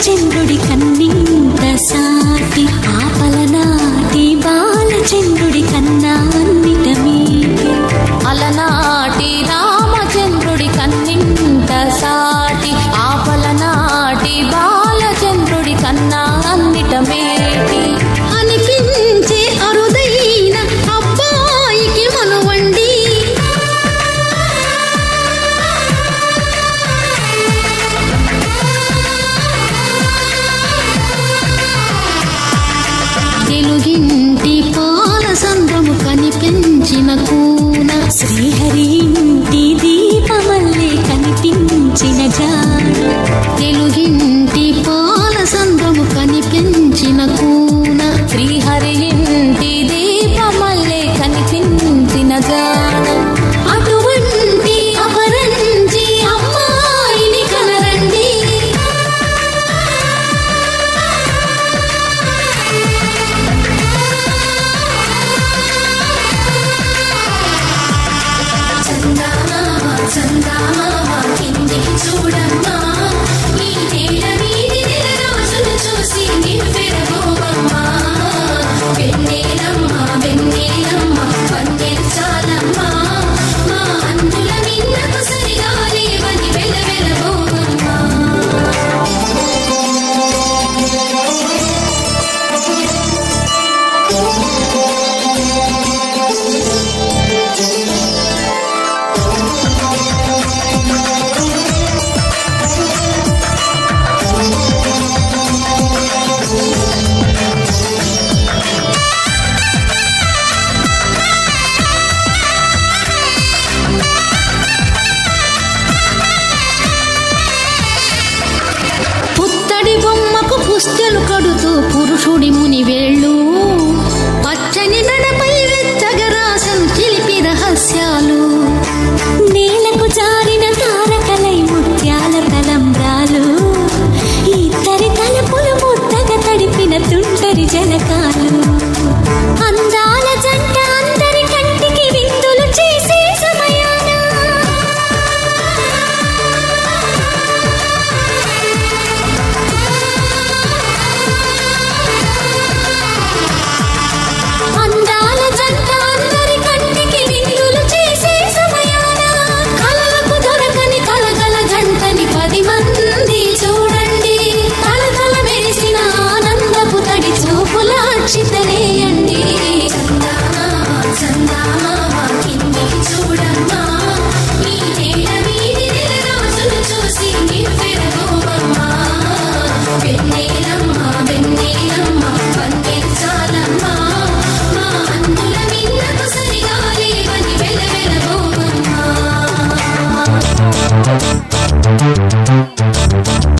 చంద్రుడి కన్నింత సాటి ఆపలనాటి బాలచంద్రుడి కన్నా అన్నిటమీటి అలనాటి రామచంద్రుడి కన్నింత సాటి ఆపలనాటి బాలచంద్రుడి కన్నా అన్నిటమేటి అనిపించే అరుదైన అబ్బాయికి మనువండి తెలుగింటి పాల సంద్రము కనిపించిన కూన శ్రీహరి ఇంటి దీపమల్లే కనిపించిన జాన తెలుగింటి పాల సంద్రము కనిపించిన కూన శ్రీహరి ఇంటి దీపమల్లే కనిపించిన జాన అటువంటి అపరంజి అమ్మాయిని కనరండి చందామామ కిందికి చూడమ్మా ఈ నేల మీది నెల రోజులు చూసి నివ్వెరబోవమ్మా వెన్నెలమ్మ వెన్నెలమ్మ వందెచ్చాలమ్మా మా అందుల మిన్నకు సరిగా లేవని వెలవెలబోవమ్మా పుత్తడి బొమ్మకు పుస్తెలు కడుతూ పురుషుడి ముని వేళ్ళు